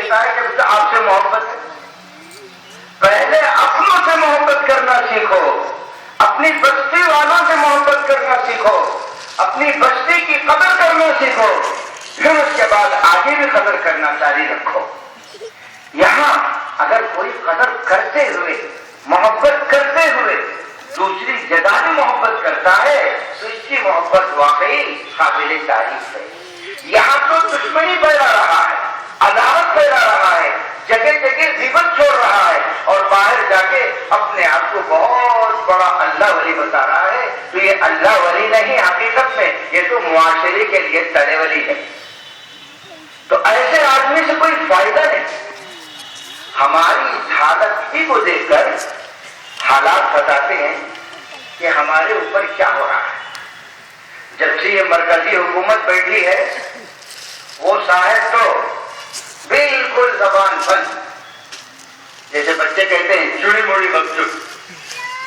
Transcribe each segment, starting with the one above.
کہتا ہے کہ آپ سے محبت ہے، پہلے اپنوں سے محبت کرنا سیکھو، اپنی بستی والوں سے محبت کرنا سیکھو، اپنی بستی کی قدر کرنا سیکھو، پھر اس کے بعد آگے بھی قدر کرنا جاری رکھو۔ یہاں اگر کوئی قدر کرتے ہوئے، محبت کرتے ہوئے دوسری جگہ بھی محبت کرتا ہے تو اس کی محبت واقعی قابل تعریف ہے۔ یہاں تو دشمنی پھیلا رہا ہے، عداوت پھیلا رہا ہے، جگہ جگہ غیبت چھوڑ رہا ہے، اور باہر جا کے اپنے آپ کو بہت بڑا اللہ ولی بتا رہا ہے، تو یہ اللہ ولی نہیں، حقیقت میں یہ تو معاشرے کے لیے تڑے ولی ہے۔ تو ایسے آدمی سے کوئی فائدہ نہیں۔ ہماری اس حالت ہی کو دیکھ کر حالات بتاتے ہیں کہ ہمارے اوپر کیا ہو رہا ہے۔ جب سے یہ مرکزی حکومت بیٹھی ہے وہ صاحب تو بالکل زبان بند، جیسے بچے کہتے ہیں چڑی موڑی بکچو،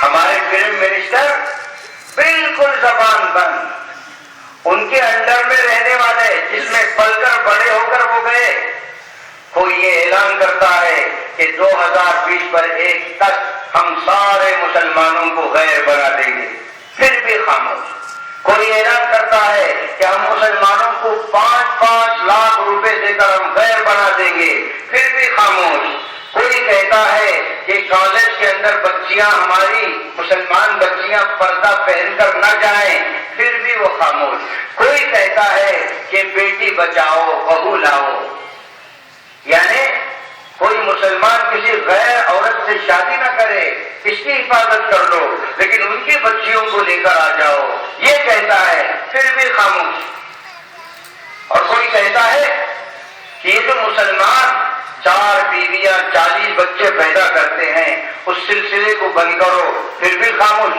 ہمارے فلم منسٹر بالکل زبان بند۔ ان کے انڈر میں رہنے والے جس میں پل کر بڑے ہو کر وہ گئے، کوئی یہ اعلان کرتا ہے کہ 2021 تک ہم سارے مسلمانوں کو غیر بنا دیں گے، پھر بھی خاموش۔ کوئی اعلان کرتا ہے کہ ہم مسلمانوں کو 5-5 لاکھ روپے دے کر ہم غیر بنا دیں گے، پھر بھی خاموش۔ کوئی کہتا ہے کہ کالج کے اندر بچیاں، ہماری مسلمان بچیاں پردہ پہن کر نہ جائیں، پھر بھی وہ خاموش۔ کوئی کہتا ہے کہ بیٹی بچاؤ بہو لاؤ، یعنی کوئی مسلمان کسی غیر عورت سے شادی نہ کرے، اس کی حفاظت کر لو، لیکن ان کی بچیوں کو لے کر آ جاؤ، یہ کہتا ہے، پھر بھی خاموش۔ اور کوئی کہتا ہے کہ یہ جو مسلمان 4 بیویاں 40 بچے پیدا کرتے ہیں اس سلسلے کو بند کرو، پھر بھی خاموش۔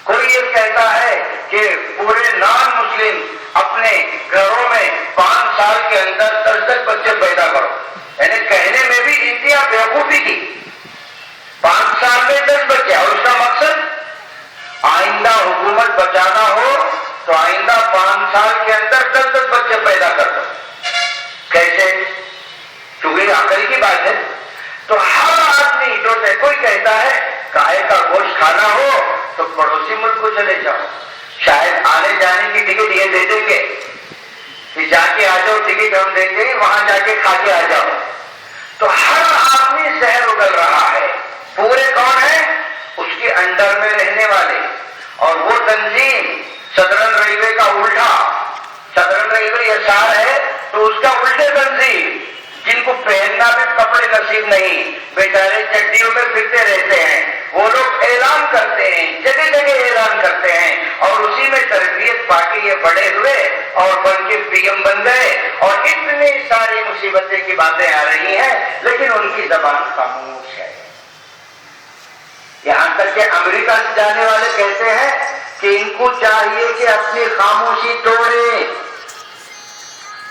کوئی یہ کہتا ہے کہ پورے نان مسلم اپنے گھروں میں 5 سال کے اندر 10 بچے پیدا کرو، یعنی کہنے میں بھی انتہا بیوقوفی کی۔ 5 سال میں 10 بچے، اور اس کا مقصد آئندہ حکومت بچانا ہو تو آئندہ 5 سال کے اندر 10 بچے پیدا کر دو۔ کیسے؟ چونکہ عقل کی بات ہے۔ تو ہر آدمی جو ہے، کوئی کہتا ہے گائے کا گوشت کھانا ہو تو پڑوسی ملک کو چلے جاؤ، شاید آنے جانے کی ٹکٹ یہ دے دیں گے کہ جا کے آ جاؤ، ٹکٹ ہم دیں گے، وہاں جا کے کھا کے آ جاؤ۔ تو ہر آدمی زہر اگل رہا ہے۔ پورے کون ہیں؟ اس کے انڈر میں رہنے والے، اور وہ تنظیم سدرن ریلوے کا الٹا، سدرن ریلوے یسار ہے تو اس کا الٹے تنظیم، جن کو پہننا بھی کپڑے نصیب نہیں، بیچارے چڈیوں میں پھرتے رہتے ہیں، وہ لوگ اعلان کرتے ہیں، جگہ جگہ اعلان کرتے ہیں، اور اسی میں تربیت پا کے یہ بڑے ہوئے اور بن کے پی ایم بن گئے، اور اتنی ساری مصیبتیں کی باتیں آ رہی ہیں، لیکن ان کی زبان خاموش ہے۔ یہاں تک کہ امریکہ سے جانے والے کہتے ہیں کہ ان کو چاہیے کہ اپنی خاموشی توڑیں،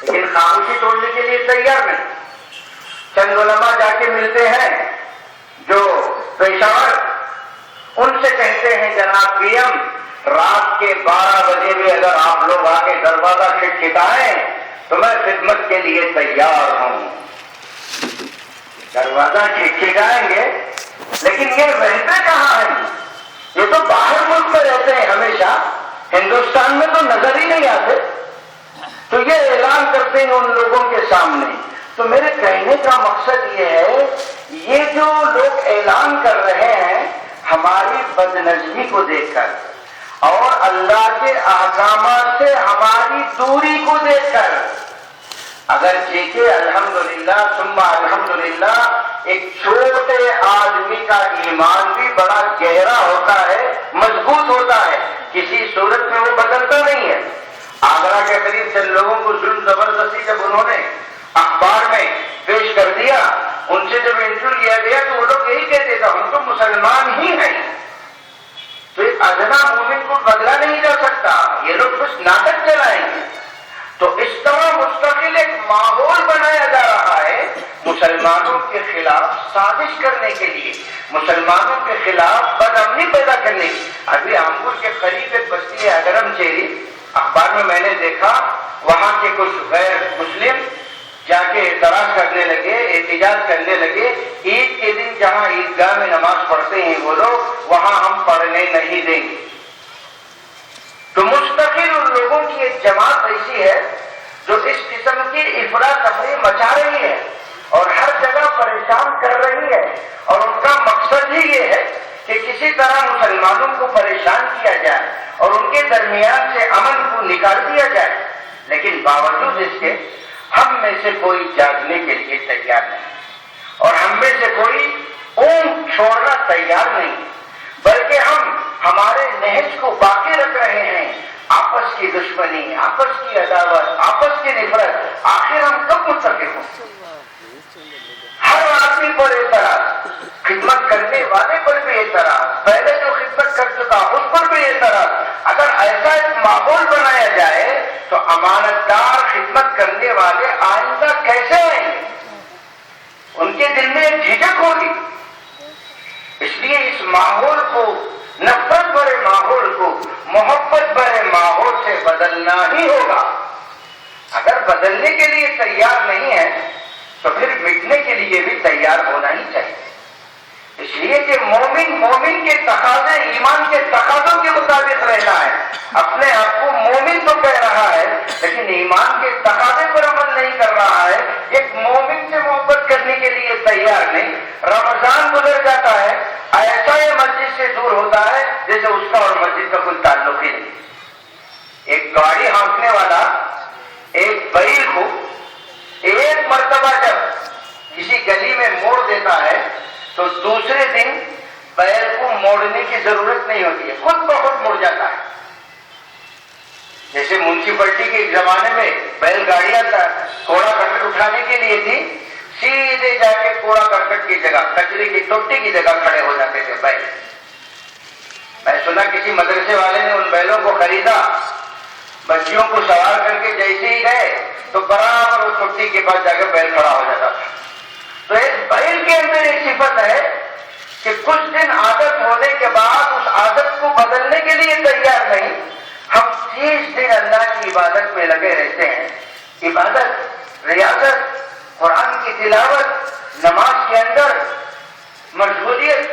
لیکن خاموشی توڑنے کے لیے تیار نہیں۔ چند علماء جا کے ملتے ہیں جو پیشاور، ان سے کہتے ہیں جناب پی ایم، رات کے 12 بجے بھی اگر آپ لوگ آ کے دروازہ کھٹکھٹائیں تو میں خدمت کے لیے تیار ہوں۔ دروازہ کھٹکھٹائیں گے، لیکن یہ رہتے کہاں ہیں؟ یہ تو باہر ملک میں رہتے ہیں ہمیشہ، ہندوستان میں تو نظر ہی نہیں آتے، تو یہ اعلان کرتے ہیں ان لوگوں کے سامنے۔ تو میرے کہنے کا مقصد یہ ہے، یہ جو لوگ اعلان کر رہے ہیں ہماری بدنظمی کو دیکھ کر اور اللہ کے احکامات سے ہماری دوری کو دیکھ کر، اگر کہ الحمدللہ ثم الحمدللہ ایک چھوٹے آدمی کا ایمان بھی بڑا گہرا ہوتا ہے، مضبوط ہوتا ہے، کسی صورت میں وہ بدلتا نہیں ہے۔ آگرہ کے قریب چند لوگوں کو ظلم زبردستی جب انہوں نے اخبار میں پیش کر دیا، ان سے جب انٹرویو لیا گیا تو وہ لوگ یہی کہتے تھے ہم تو مسلمان ہی ہیں، تو ایک ادنا مومن کو بدلا نہیں جا سکتا، یہ لوگ کچھ ناٹک چلائیں گے۔ تو اس طرح مستقل ایک ماحول بنایا جا رہا ہے مسلمانوں کے خلاف سازش کرنے کے لیے، مسلمانوں کے خلاف بدامنی پیدا کرنے کی۔ ابھی آمبور کے قریب ایک بستی ہے اگرم چیری، اخبار میں نے دیکھا وہاں کے کچھ غیر مسلم جا کے اعتراض کرنے لگے، احتجاج کرنے لگے، عید کے دن جہاں عیدگاہ میں نماز پڑھتے ہیں وہ لوگ، وہاں ہم پڑھنے نہیں دیں گے۔ تو مستقل ان لوگوں کی ایک جماعت ایسی ہے جو اس قسم کی افراتفری مچا رہی ہے اور ہر جگہ پریشان کر رہی ہے، اور ان کا مقصد ہی یہ ہے کہ کسی طرح مسلمانوں کو پریشان کیا جائے اور ان کے درمیان سے امن کو نکال دیا جائے۔ لیکن باوجود اس کے ہم میں سے کوئی جاگنے کے لیے تیار نہیں، اور ہم میں سے کوئی اونگ چھوڑنا تیار نہیں، بلکہ ہم ہمارے نہج کو باقی رکھ رہے ہیں۔ آپس کی دشمنی، آپس کی عداوت، آپس کی نفرت، آخر ہم کب متفق ہوں؟ ہر آدمی پر اعتراض، خدمت کرنے والے پر بھی اعتراض، پہلے جو خدمت کر چکا اس پر بھی اعتراض۔ اگر ایسا ایک ماحول بنایا جائے تو امانتدار خدمت کرنے والے آئندہ کیسے آئیں گے؟ ان کے دل میں ایک جھجک ہوگی۔ اس لیے اس ماحول کو، نفرت بھرے ماحول کو محبت بھرے ماحول سے بدلنا ہی ہوگا۔ اگر بدلنے کے لیے تیار نہیں ہے تو پھر مٹنے کے لیے بھی تیار ہونا ہی چاہیے۔ اس لیے کہ مومن کے تقاضے ایمان کے تقاضوں کے مطابق رہنا ہے۔ اپنے آپ کو مومن تو کہہ رہا ہے لیکن ایمان کے تقاضے پر عمل نہیں کر رہا ہے، ایک مومن سے محبت کرنے کے لیے تیار نہیں۔ رمضان گزر جاتا ہے، ایسا یہ مسجد سے دور ہوتا ہے جیسے اس کا اور مسجد کا کوئی تعلق ہی نہیں۔ ایک گاڑی ہانکنے والا ایک بیل کو ایک مرتبہ جب کسی گلی میں موڑ دیتا ہے تو دوسرے دن بیل کو موڑنے کی ضرورت نہیں ہوتی ہے، خود بخود مڑ جاتا ہے۔ جیسے میونسپلٹی کے زمانے میں بیل گاڑیاں کوڑا کرکٹ اٹھانے کے لیے تھی، سیدھے جا کے کوڑا کرکٹ کی جگہ، کچرے کی ٹوٹی کی جگہ کھڑے ہو جاتے تھے بیل۔ میں سنا کسی مدرسے والے نے ان بیلوں کو خریدا، بچیوں کو سوار کر کے جیسے ہی گئے تو برابر وہ ٹوٹی کے پاس جا کے بیل کھڑا ہو جاتا تھا۔ تو ایک بیل کے اندر ایک صفت ہے کہ کچھ دن عادت ہونے کے بعد اس عادت کو بدلنے کے لیے تیار نہیں۔ ہم 30 دن اللہ کی عبادت میں لگے رہتے ہیں، عبادت، ریاضت، قرآن کی تلاوت، نماز کے اندر مشغولیت،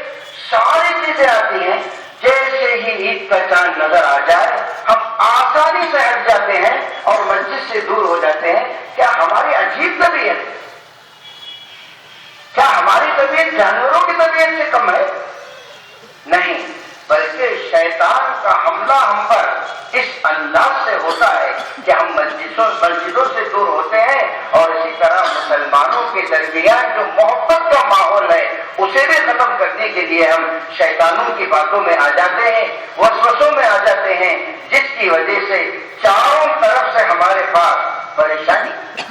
ساری چیزیں آتی ہیں۔ جیسے ہی عید کا چاند نظر آ جائے ہم آسانی سے ہٹ جاتے ہیں اور مسجد سے دور ہو جاتے ہیں۔ کیا ہماری عجیب طبیعت، کیا ہماری طبیعت جانوروں کی طبیعت سے کم ہے؟ نہیں، بلکہ شیطان کا حملہ ہم پر اس انداز سے ہوتا ہے کہ ہم مسجدوں سے دور ہوتے ہیں، اور اسی طرح مسلمانوں کے درمیان جو محبت کا ماحول ہے اسے بھی ختم کرنے کے لیے ہم شیطانوں کی باتوں میں آ جاتے ہیں، وسوسوں میں آ جاتے ہیں، جس کی وجہ سے چاروں طرف سے ہمارے پاس پریشانی۔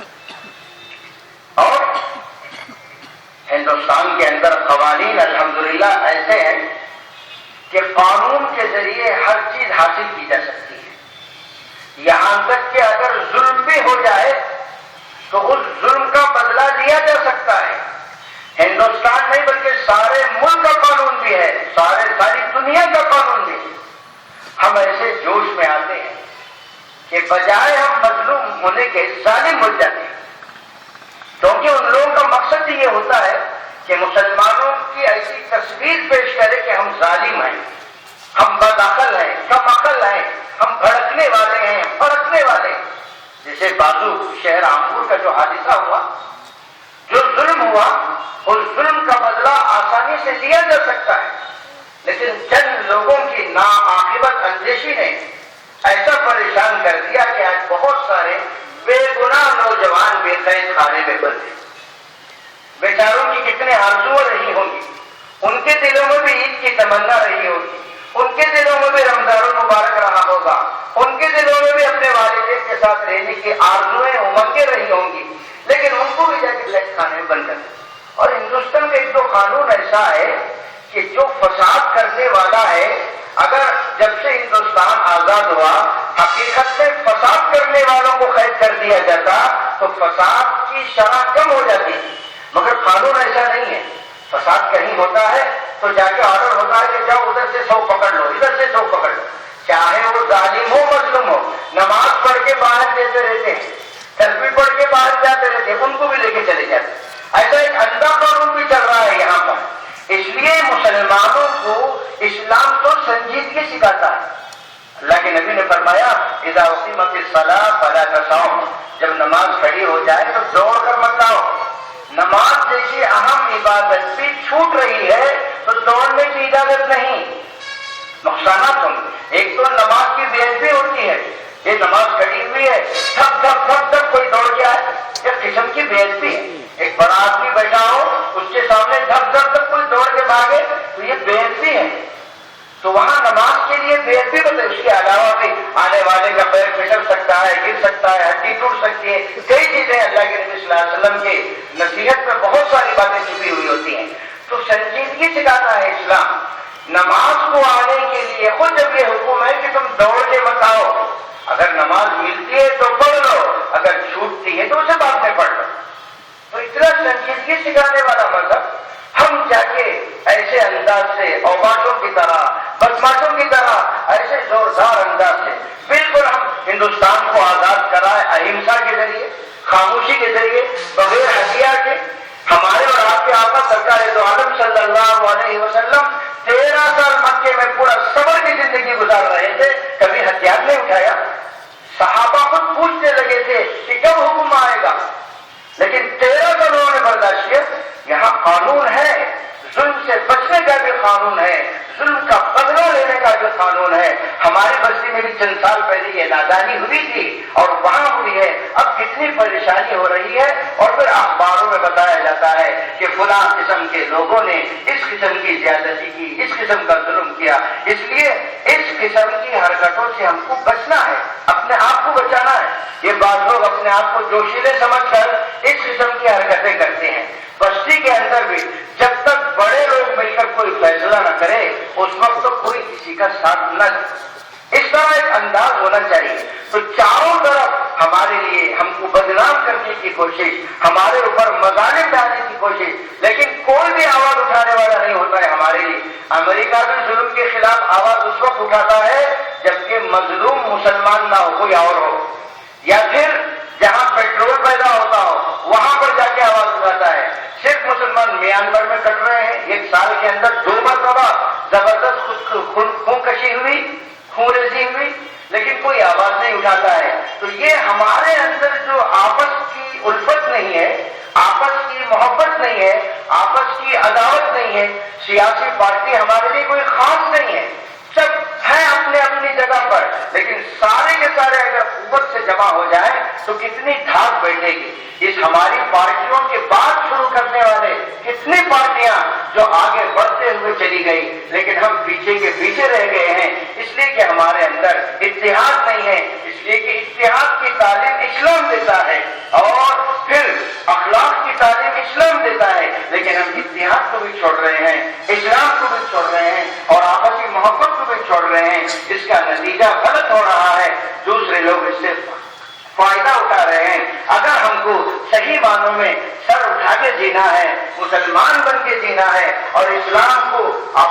اور ہندوستان کے اندر قوانین الحمدللہ ایسے ہیں کہ قانون کے ذریعے ہر چیز حاصل کی جا سکتی ہے، یہاں تک کہ اگر ظلم بھی ہو جائے تو اس ظلم کا بدلہ لیا جا سکتا ہے۔ ہندوستان نہیں بلکہ سارے ملک کا قانون بھی ہے، ساری دنیا کا قانون بھی ہے۔ ہم ایسے جوش میں آتے ہیں کہ بجائے ہم مظلوم ہونے کے ظالم ہو جاتے ہیں، کیونکہ ان لوگوں کا مقصد یہ ہوتا ہے کہ مسلمانوں کی ایسی تصویر پیش کرے کہ ہم ظالم ہیں، ہم بدعقل ہیں، کم عقل ہیں، ہم بھڑکنے والے ہیں، بھڑکنے والے ہیں۔ جیسے بازو شہر آمپور کا جو حادثہ ہوا، جو ظلم ہوا، اس ظلم کا بدلہ آسانی سے لیا جا سکتا ہے، لیکن چند لوگوں کی ناعاقبت اندیشی نے ایسا پریشان کر دیا کہ آج بہت سارے بے گناہ نوجوان بے قید خانے میں بندے، بیچاروں کی کتنے آرزو رہی ہوں گی، ان کے دلوں میں بھی عید کی تمنا رہی ہوگی، ان کے دلوں میں بھی رمضان المبارک رہا ہوگا، ان کے دلوں میں بھی اپنے والدین کے ساتھ رہنے کی آرزویں امنگیں رہی ہوں گی، لیکن ان کو بھی جا کے قید خانے میں بند کر دیا۔ اور ہندوستان میں ایک تو قانون ایسا ہے کہ جو فساد کرنے والا ہے، اگر جب سے ہندوستان آزاد ہوا حقیقت میں فساد کرنے والوں کو قید کر دیا جاتا تو فساد کی شرح کم ہو جاتی، مگر قانون ایسا نہیں ہے۔ فساد کہیں ہوتا ہے تو جا کے آرڈر ہوتا ہے کہ جاؤ ادھر سے 100 پکڑ لو، ادھر سے 100 پکڑ لو، چاہے وہ ظالم ہو مظلوم ہو، نماز پڑھ کے باہر دیتے رہتے ہیں، تسبیح پڑھ کے باہر جاتے رہتے، ان کو بھی لے کے چلے جاتے. ایسا ایک اندھا قانون بھی چل رہا ہے یہاں پر. اس لیے مسلمانوں کو اسلام تو سنجیدگی سکھاتا ہے. اللہ کے نبی نے فرمایا اذا اقیمت الصلاۃ فلا تسعوا، جب نماز کھڑی ہو جائے تو دوڑ کر مت آؤ. نماز جیسی اہم عبادت بھی چھوٹ رہی ہے تو دوڑنے کی اجازت نہیں. نقصانات ہوں. ایک تو نماز کی بے عزتی ہوتی ہے، یہ نماز کھڑی ہوئی ہے، تھپ تھپ تھپ تھپ کوئی دوڑ کے آئے، یہ قسم کی بے عزتی ہے. ایک بڑا آدمی بیٹھا ہو، اس کے سامنے دھپ دھپ تک کوئی دوڑ کے بھاگے تو یہ بے عزتی ہے. تو وہاں نماز کے لیے بے عزتی بولے. اس کے علاوہ بھی آنے والے کا پیر پھسل سکتا ہے، گر سکتا ہے، ہڈی ٹوٹ سکتی ہے، کئی چیزیں اللہ کے نبی صلی اللہ علیہ وسلم کی نصیحت میں بہت ساری باتیں چھپی ہوئی ہوتی ہیں. تو سنجیدگی سکھاتا ہے اسلام. نماز کو آنے کے لیے خود جب یہ حکم ہے کہ تم دوڑ کے مت آؤ، اگر نماز ملتی ہے تو پڑھ لو، اگر چھوٹتی ہے تو اسے بعد میں پڑھ لو. تو اتنا سنجیدگی سکھانے والا مذہب ہم جا کے ایسے انداز سے اوباشوں کی طرح، بدماشوں کی طرح ایسے زوردار انداز سے بالکل ہم ہندوستان کو آزاد کرائے اہمسا کے ذریعے، خاموشی کے ذریعے، بغیر ہتھیار کے. ہمارے اور آپ کے آقا سرکار دو عالم صلی اللہ علیہ وسلم 13 سال مکے میں پورا صبر کی زندگی گزار رہے تھے، کبھی ہتھیار نہیں اٹھایا. صحابہ خود پوچھنے لگے تھے کہ کب حکم آئے گا، لیکن 13 سال انہوں نے برداشت کیا. یہاں قانون ہے، ظلم سے بچنے کا بھی قانون ہے، ظلم کا بدلہ لینے کا بھی قانون ہے. ہماری بستی میں بھی چند سال پہلے یہ نادانی ہوئی تھی اور وہاں ہوئی ہے. اب کتنی پریشانی ہو رہی ہے اور پھر اخباروں میں بتایا جاتا ہے کہ فلاں قسم کے لوگوں نے اس قسم کی زیادتی کی، اس قسم کا ظلم کیا. اس لیے اس قسم کی حرکتوں سے ہم کو بچنا ہے، اپنے آپ کو بچانا ہے. یہ بعض لوگ اپنے آپ کو جوشیلے سمجھ کر اس قسم کی حرکتیں کرتے ہیں. بستی کے اندر بھی جب تک بڑے لوگ مل کر کوئی فیصلہ نہ کرے اس وقت تو کوئی کسی کا ساتھ نہ دے. اس طرح ایک انداز ہونا چاہیے. تو چاروں طرف ہمارے لیے ہم کو بدنام کرنے کی کوشش، ہمارے اوپر مظالم ڈالنے کی کوشش، لیکن کوئی بھی آواز اٹھانے والا نہیں ہوتا ہے ہمارے لیے. امریکہ بھی ظلم کے خلاف آواز اس وقت اٹھاتا ہے جبکہ مظلوم مسلمان نہ ہو، کوئی اور ہو، یا پھر جہاں پیٹرول پیدا ہوتا ہو وہاں پر جا کے آواز اٹھاتا ہے. صرف مسلمان میانمار میں کٹ رہے ہیں، 1 سال کے اندر 2 مرتبہ زبردست خون کشی ہوئی، خون ریزی ہوئی، لیکن کوئی آواز نہیں اٹھاتا ہے. تو یہ ہمارے اندر جو آپس کی الفت نہیں ہے، آپس کی محبت نہیں ہے، آپس کی عداوت نہیں ہے. سیاسی پارٹی ہمارے لیے کوئی خاص نہیں ہے، سب ہیں اپنے اپنی جگہ پر، لیکن سارے کے سارے اگر اوپر سے جمع ہو جائے تو کتنی دھاک بیٹھے گی. اس ہماری پارٹیوں کے بعد شروع کرنے والے کتنی پارٹیاں جو آگے بڑھتے ہوئے چلی گئی، لیکن ہم پیچھے کے پیچھے رہ گئے ہیں. اس لیے کہ ہمارے اندر اتحاد نہیں ہے. اس لیے کہ اتحاد کی تعلیم اسلام دیتا ہے اور پھر اخلاق کی تعلیم اسلام دیتا ہے، لیکن ہم اتحاد کو بھی چھوڑ رہے ہیں، اسلام کو بھی چھوڑ رہے ہیں اور آپسی محبت کو بھی چھوڑ رہے ہیں. اس کا نتیجہ غلط ہو رہا ہے، دوسرے لوگ اس سے فائدہ اٹھا رہے ہیں. اگر ہم کو صحیح معنوں میں سر اٹھا کے جینا ہے، مسلمان بن کے جینا ہے اور اسلام کو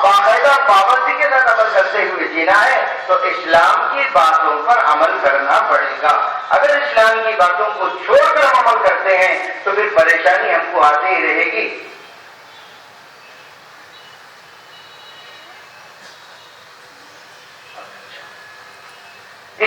باقاعدہ پابندی کے ساتھ عمل کرتے ہوئے جینا ہے تو اسلام کی باتوں پر عمل کرنا پڑے گا. اگر اسلام کی باتوں کو چھوڑ کر ہم عمل کرتے ہیں تو پھر پریشانی ہم کو آتی ہی رہے گی.